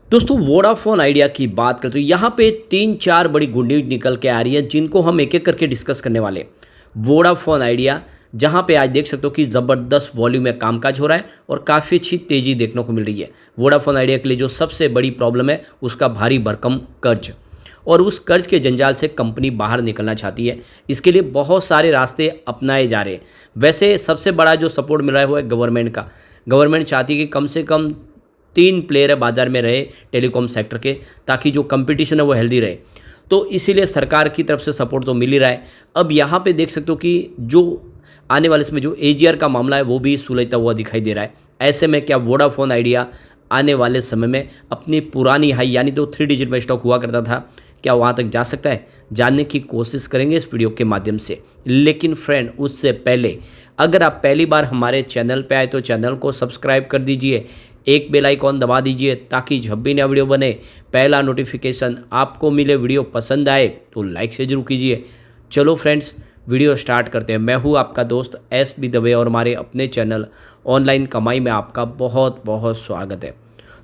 दोस्तों Vodafone idea की बात करते हैं यहाँ पे 3-4 बड़ी गुड न्यूज़ निकल के आ रही है जिनको हम एक एक करके डिस्कस करने वाले हैं। वोडाफोन आइडिया जहाँ पे आज देख सकते हो कि ज़बरदस्त वॉल्यूम में कामकाज हो रहा है और काफ़ी अच्छी तेज़ी देखने को मिल रही है। वोडाफोन आइडिया के लिए जो सबसे बड़ी प्रॉब्लम है उसका भारी भरकम कर्ज, और उस कर्ज के जंजाल से कंपनी बाहर निकलना चाहती है। इसके लिए बहुत सारे रास्ते अपनाए जा रहे हैं। वैसे सबसे बड़ा जो सपोर्ट मिल रहा है वो है गवर्नमेंट का। गवर्नमेंट चाहती है कि कम से कम 3 प्लेयर है बाज़ार में रहे टेलीकॉम सेक्टर के, ताकि जो कंपटीशन है वो हेल्दी रहे। तो इसीलिए सरकार की तरफ से सपोर्ट तो मिल ही रहा है। अब यहाँ पे देख सकते हो कि जो आने वाले समय जो एजीआर का मामला है वो भी सुलझता हुआ दिखाई दे रहा है। ऐसे में क्या वोडाफोन आइडिया आने वाले समय में अपनी पुरानी हाई यानी तो 3 डिजिट में स्टॉक हुआ करता था, क्या वहाँ तक जा सकता है? जानने की कोशिश करेंगे इस वीडियो के माध्यम से। लेकिन फ्रेंड उससे पहले अगर आप पहली बार हमारे चैनल पे आए तो चैनल को सब्सक्राइब कर दीजिए, एक बेल आइकॉन दबा दीजिए ताकि जब भी नया वीडियो बने पहला नोटिफिकेशन आपको मिले। वीडियो पसंद आए तो लाइक से जरूर कीजिए। चलो फ्रेंड्स वीडियो स्टार्ट करते हैं। मैं हूँ आपका दोस्त SB दवे और हमारे अपने चैनल ऑनलाइन कमाई में आपका बहुत बहुत स्वागत है।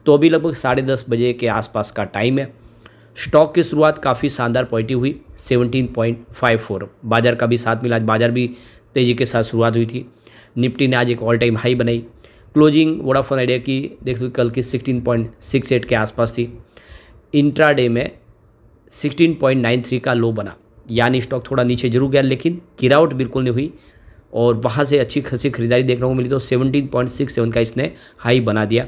तो अभी लगभग 10:30 बजे के आसपास का टाइम है। स्टॉक की शुरुआत काफ़ी शानदार पॉजिटिव हुई 17.54। बाजार का भी साथ मिला, आज बाजार भी तेज़ी के साथ शुरुआत हुई थी। निफ्टी ने आज एक ऑल टाइम हाई बनाई। क्लोजिंग वोडाफोन आइडिया की देख लो कल की 16.68 के आसपास थी। इंट्राडे में 16.93 का लो बना, यानी स्टॉक थोड़ा नीचे जरूर गया लेकिन गिरावट बिल्कुल नहीं हुई और वहाँ से अच्छी खासी खरीदारी देखने को मिली। तो 17.67 का इसने हाई बना दिया।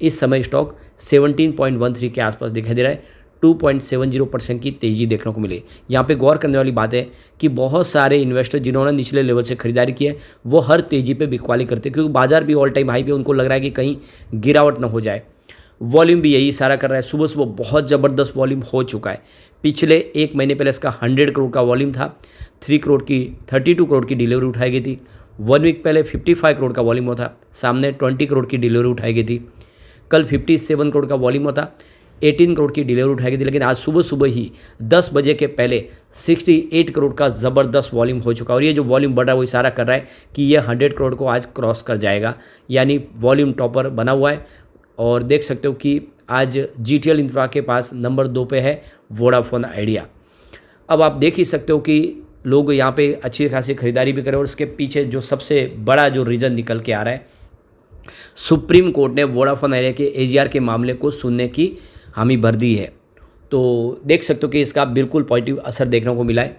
इस समय स्टॉक 17.13 के आसपास दिखाई दे रहा है। 2.70% की तेज़ी देखने को मिली। यहाँ पे गौर करने वाली बात है कि बहुत सारे इन्वेस्टर जिन्होंने निचले लेवल से खरीदारी की है वो हर तेज़ी पे बिकवाली करते हैं, क्योंकि बाजार भी ऑल टाइम हाई पे उनको लग रहा है कि कहीं गिरावट ना हो जाए। वॉल्यूम भी यही इशारा कर रहा है। सुबह सुबह बहुत ज़बरदस्त वॉल्यूम हो चुका है। पिछले एक महीने पहले इसका 100 करोड़ का वॉल्यूम था। 32 करोड़ की डिलीवरी उठाई गई थी। 1 वीक पहले 55 करोड़ का वॉल्यूम था, सामने 20 करोड़ की डिलीवरी उठाई गई थी। कल 57 करोड़ का वॉल्यूम था, 18 करोड़ की डिलीवरी उठाई गई थी। लेकिन आज सुबह सुबह ही 10 बजे के पहले 68 करोड़ का ज़बरदस्त वॉल्यूम हो चुका है। और ये जो वॉल्यूम बढ़ रहा है वो इशारा कर रहा है कि ये 100 करोड़ को आज क्रॉस कर जाएगा, यानी वॉल्यूम टॉपर बना हुआ है। और देख सकते हो कि आज GTL इंफ्रा के पास नंबर 2 पे है वोडाफोन आइडिया। अब आप देख ही सकते हो कि लोग यहाँ पे अच्छी खासी खरीदारी भी करें, और इसके पीछे जो सबसे बड़ा जो रीज़न निकल के आ रहा है, सुप्रीम कोर्ट ने वोडाफोन आइडिया के एजीआर के मामले को सुनने की हामी भर दी है। तो देख सकते हो कि इसका बिल्कुल पॉजिटिव असर देखने को मिला है।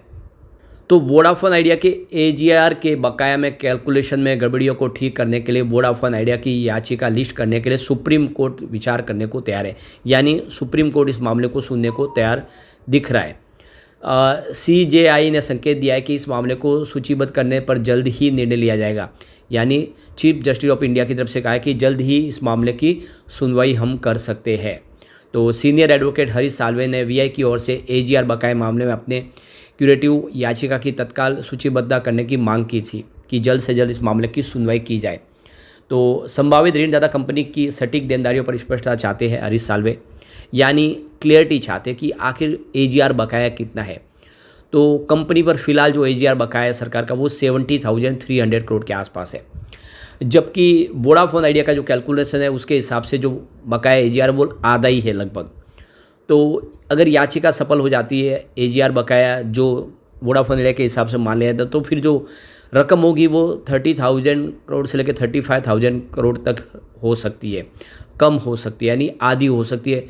तो वोडाफोन आइडिया के एजीआर के बकाया में कैलकुलेशन में गड़बड़ियों को ठीक करने के लिए वोडाफोन आइडिया की याचिका लिस्ट करने के लिए सुप्रीम कोर्ट विचार करने को तैयार है, यानी सुप्रीम कोर्ट इस मामले को सुनने को तैयार दिख रहा है। CJI ने संकेत दिया है कि इस मामले को सूचीबद्ध करने पर जल्द ही निर्णय लिया जाएगा, यानी चीफ जस्टिस ऑफ इंडिया की तरफ से कहा है कि जल्द ही इस मामले की सुनवाई हम कर सकते हैं। तो सीनियर एडवोकेट हरीश साल्वे ने VI की ओर से एजीआर बकाया मामले में अपने क्यूरेटिव याचिका की तत्काल सूचीबद्ध करने की मांग की थी कि जल्द से जल्द इस मामले की सुनवाई की जाए। तो संभावित ऋणदाता कंपनी की सटीक देनदारियों पर स्पष्टता चाहते हैं हरीश साल्वे, यानी क्लियरिटी चाहते हैं कि आखिर एजीआर बकाया कितना है। तो कंपनी पर फिलहाल जो एजीआर बकाया है सरकार का वो 70,300 करोड़ के आसपास है, जबकि वोडाफोन आइडिया का जो कैलकुलेशन है उसके हिसाब से जो बकाया एजीआर वो आधा ही है लगभग। तो अगर याचिका सफल हो जाती है, एजीआर बकाया जो वोडाफोन आइडिया के हिसाब से मान लिया जाता तो फिर जो रकम होगी वो 30,000 करोड़ से लेकर 35,000 करोड़ तक हो सकती है, कम हो सकती है, यानी आधी हो सकती है।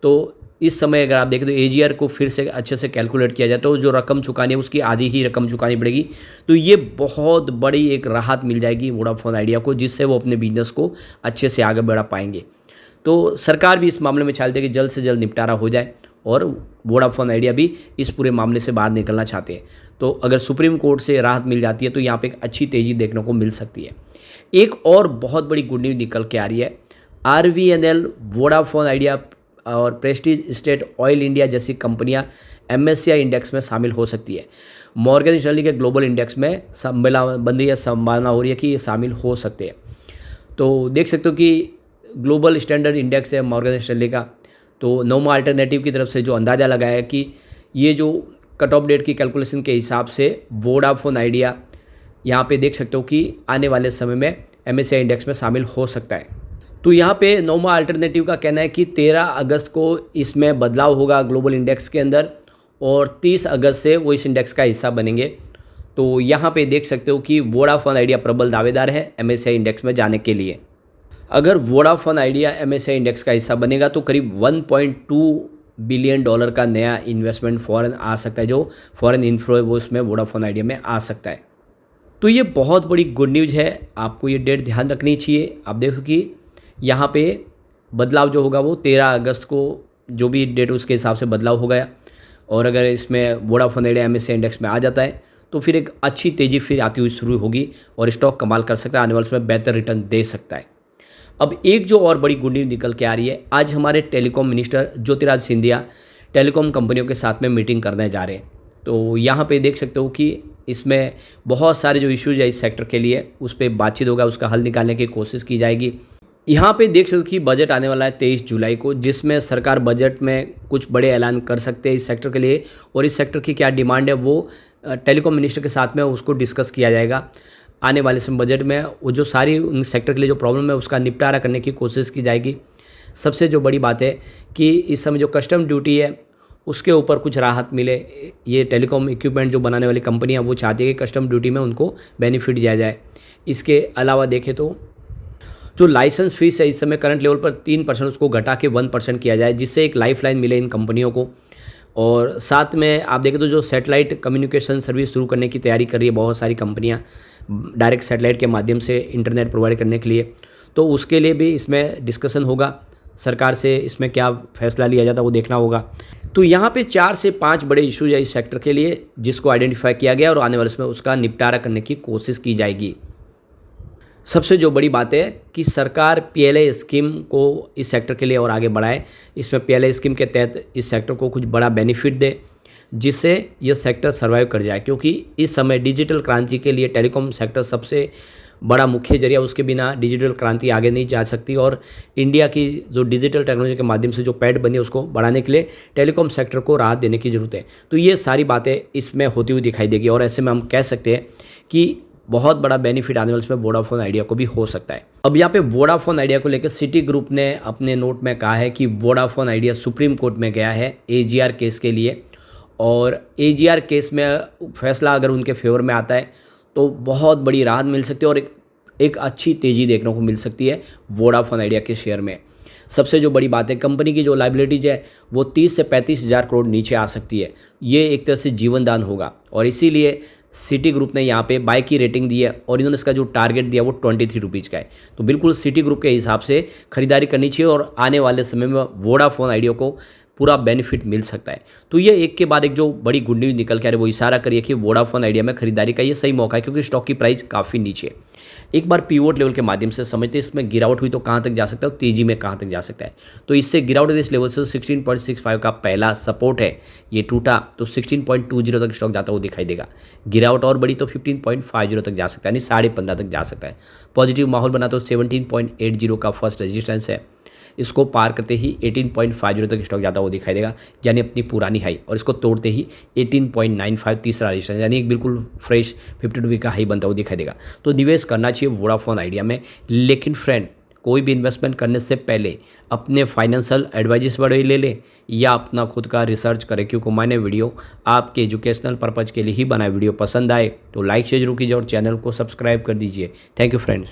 तो इस समय अगर आप देखें तो एजीआर को फिर से अच्छे से कैलकुलेट किया जाए तो जो रकम चुकानी है उसकी आधी ही रकम चुकानी पड़ेगी। तो ये बहुत बड़ी एक राहत मिल जाएगी वोडाफोन आइडिया को, जिससे वो अपने बिजनेस को अच्छे से आगे बढ़ा पाएंगे। तो सरकार भी इस मामले में चाहती है कि जल्द से जल्द निपटारा हो जाए, और वोडाफोन आइडिया भी इस पूरे मामले से बाहर निकलना चाहते हैं। तो अगर सुप्रीम कोर्ट से राहत मिल जाती है तो यहाँ पे एक अच्छी तेज़ी देखने को मिल सकती है। एक और बहुत बड़ी गुड न्यूज़ निकल के आ रही है। RVNL, वोडाफोन आइडिया और प्रेस्टीज स्टेट ऑयल इंडिया जैसी कंपनियां MSCI इंडेक्स में शामिल हो सकती है। मॉर्गन स्टैनली के ग्लोबल इंडेक्स में बंदी या संभावना हो रही है कि ये शामिल हो सकते हैं। तो देख सकते हो कि ग्लोबल स्टैंडर्ड इंडेक्स है मॉर्गन स्टैनली का, तो नोमा अल्टरनेटिव की तरफ से जो अंदाज़ा लगाया है कि ये जो कट ऑफ डेट की कैलकुलेशन के हिसाब से वोडाफोन आइडिया यहाँ पे देख सकते हो कि आने वाले समय में MSCI इंडेक्स में शामिल हो सकता है। तो यहाँ पे नोमा अल्टरनेटिव का कहना है कि 13 अगस्त को इसमें बदलाव होगा ग्लोबल इंडेक्स के अंदर और 30 अगस्त से वो इस इंडेक्स का हिस्सा बनेंगे। तो यहाँ पे देख सकते हो कि वोडाफोन आइडिया प्रबल दावेदार है एमएससीआई इंडेक्स में जाने के लिए। अगर वोडाफोन आइडिया एमएससीआई इंडेक्स का हिस्सा बनेगा तो करीब 1.2 बिलियन डॉलर का नया इन्वेस्टमेंट फॉरेन आ सकता है, जो फॉरेन इन्फ्लो है वो उसमें वोडाफोन आइडिया में आ सकता है। तो ये बहुत बड़ी गुड न्यूज़ है, आपको ये डेट ध्यान रखनी चाहिए। आप देखो कि यहाँ पे बदलाव जो होगा वो 13 अगस्त को जो भी डेट उसके हिसाब से बदलाव हो गया, और अगर इसमें वोडाफोन आइडिया एमएससीआई इंडेक्स में आ जाता है तो फिर एक अच्छी तेज़ी फिर आती हुई शुरू होगी और स्टॉक कमाल कर सकता है, आने वाले समय बेहतर रिटर्न दे सकता है। अब एक जो और बड़ी गुड न्यूज़ निकल के आ रही है, आज हमारे telecom minister Jyotiraditya Scindia telecom कंपनियों के साथ में मीटिंग करने जा रहे हैं। तो यहाँ पे देख सकते हो कि इसमें बहुत सारे जो इश्यूज है इस सेक्टर के लिए उस पर बातचीत होगा, उसका हल निकालने की कोशिश की जाएगी। यहाँ पे देख सकते हो कि बजट आने वाला है 23 जुलाई को, जिसमें सरकार बजट में कुछ बड़े ऐलान कर सकते हैं इस सेक्टर के लिए, और इस सेक्टर की क्या डिमांड है वो टेलीकॉम मिनिस्टर के साथ में उसको डिस्कस किया जाएगा। आने वाले समय बजट में वो जो सारी उन सेक्टर के लिए जो प्रॉब्लम है उसका निपटारा करने की कोशिश की जाएगी। सबसे जो बड़ी बात है कि इस समय जो कस्टम ड्यूटी है उसके ऊपर कुछ राहत मिले। ये टेलीकॉम इक्विपमेंट जो बनाने वाली कंपनियां वो चाहती है कि कस्टम ड्यूटी में उनको बेनिफिट दिया जाए। इसके अलावा देखें तो जो लाइसेंस फीस है इस समय करंट लेवल पर 3% उसको घटा के 1% किया जाए, जिससे एक लाइफलाइन मिले इन कंपनियों को। और साथ में आप देखें तो जो सैटेलाइट कम्युनिकेशन सर्विस शुरू करने की तैयारी कर रही है बहुत सारी कंपनियां डायरेक्ट सैटेलाइट के माध्यम से इंटरनेट प्रोवाइड करने के लिए, तो उसके लिए भी इसमें डिस्कशन होगा। सरकार से इसमें क्या फैसला लिया जाता है वो देखना होगा। तो यहाँ पे 4 से 5 बड़े इशूज है इस सेक्टर के लिए जिसको आइडेंटिफाई किया गया और आने वाले समय उसका निपटारा करने की कोशिश की जाएगी। सबसे जो बड़ी बात है कि सरकार पीएलआई स्कीम को इस सेक्टर के लिए और आगे बढ़ाए। इसमें पीएलआई स्कीम के तहत इस सेक्टर को कुछ बड़ा बेनिफिट दे जिससे यह सेक्टर सर्वाइव कर जाए, क्योंकि इस समय डिजिटल क्रांति के लिए टेलीकॉम सेक्टर सबसे बड़ा मुख्य जरिया, उसके बिना डिजिटल क्रांति आगे नहीं जा सकती। और इंडिया की जो डिजिटल टेक्नोलॉजी के माध्यम से जो पैठ बनी है उसको बढ़ाने के लिए टेलीकॉम सेक्टर को राहत देने की ज़रूरत है। तो ये सारी बातें इसमें होती हुई दिखाई देगी और ऐसे में हम कह सकते हैं कि बहुत बड़ा बेनिफिट आने वाले इसमें वोडाफोन आइडिया को भी हो सकता है। अब यहाँ पे वोडाफोन आइडिया को लेकर सिटी ग्रुप ने अपने नोट में कहा है कि वोडाफोन आइडिया सुप्रीम कोर्ट में गया है एजीआर केस के लिए, और एजीआर केस में फैसला अगर उनके फेवर में आता है तो बहुत बड़ी राहत मिल सकती है और एक अच्छी तेज़ी देखने को मिल सकती है वोडाफोन आइडिया के शेयर में। सबसे जो बड़ी बात है, कंपनी की जो लाइबिलिटीज है वो 30 से 35 हज़ार करोड़ नीचे आ सकती है। ये एक तरह से जीवन दान होगा और इसीलिए सिटी ग्रुप ने यहाँ पे बाय की रेटिंग दी है और इन्होंने इसका जो टारगेट दिया वो 23 रुपीज़ का है। तो बिल्कुल सिटी ग्रुप के हिसाब से खरीदारी करनी चाहिए और आने वाले समय में वोडाफोन आइडिया को पूरा बेनिफिट मिल सकता है। तो ये एक के बाद एक जो बड़ी गुड न्यूज़ निकल के आ रही है वो इशारा करिए कि वोडाफोन आइडिया में खरीदारी का ये सही मौका है, क्योंकि स्टॉक की प्राइस काफ़ी नीचे है। एक बार पीवोट लेवल के माध्यम से समझते हैं इसमें गिरावट हुई तो कहाँ तक जा सकता है और तेजी में कहाँ तक जा सकता है। तो इससे गिरावट इस लेवल से 16.65 का पहला सपोर्ट है, ये टूटा तो 16.20 तक स्टॉक जाता हुआ दिखाई देगा। गिरावट और बड़ी तो 15.50 तक जा सकता है, यानी 15.5 तक जा सकता है। पॉजिटिव माहौल बना तो 17.80 का फर्स्ट रेजिस्टेंस है, इसको पार करते ही 18.50 तक स्टॉक जाता हुआ दिखाई देगा, यानी अपनी पुरानी हाई, और इसको तोड़ते ही 18.95 तीसरा रजिस्टेंस, यानी एक बिल्कुल फ्रेश 52 वीक का हाई बनता हुआ दिखाई देगा। तो निवेश करना चाहिए वोडाफोन आइडिया में, लेकिन फ्रेंड कोई भी इन्वेस्टमेंट करने से पहले अपने फाइनेंशियल एडवाइजर्स बड़े ले लें या अपना खुद का रिसर्च करें, क्योंकि मैंने वीडियो आपके एजुकेशनल पर्पज़ के लिए ही बनाए। वीडियो पसंद आए तो लाइक शेयर जरूर कीजिए और चैनल को सब्सक्राइब कर दीजिए। Thank you friends.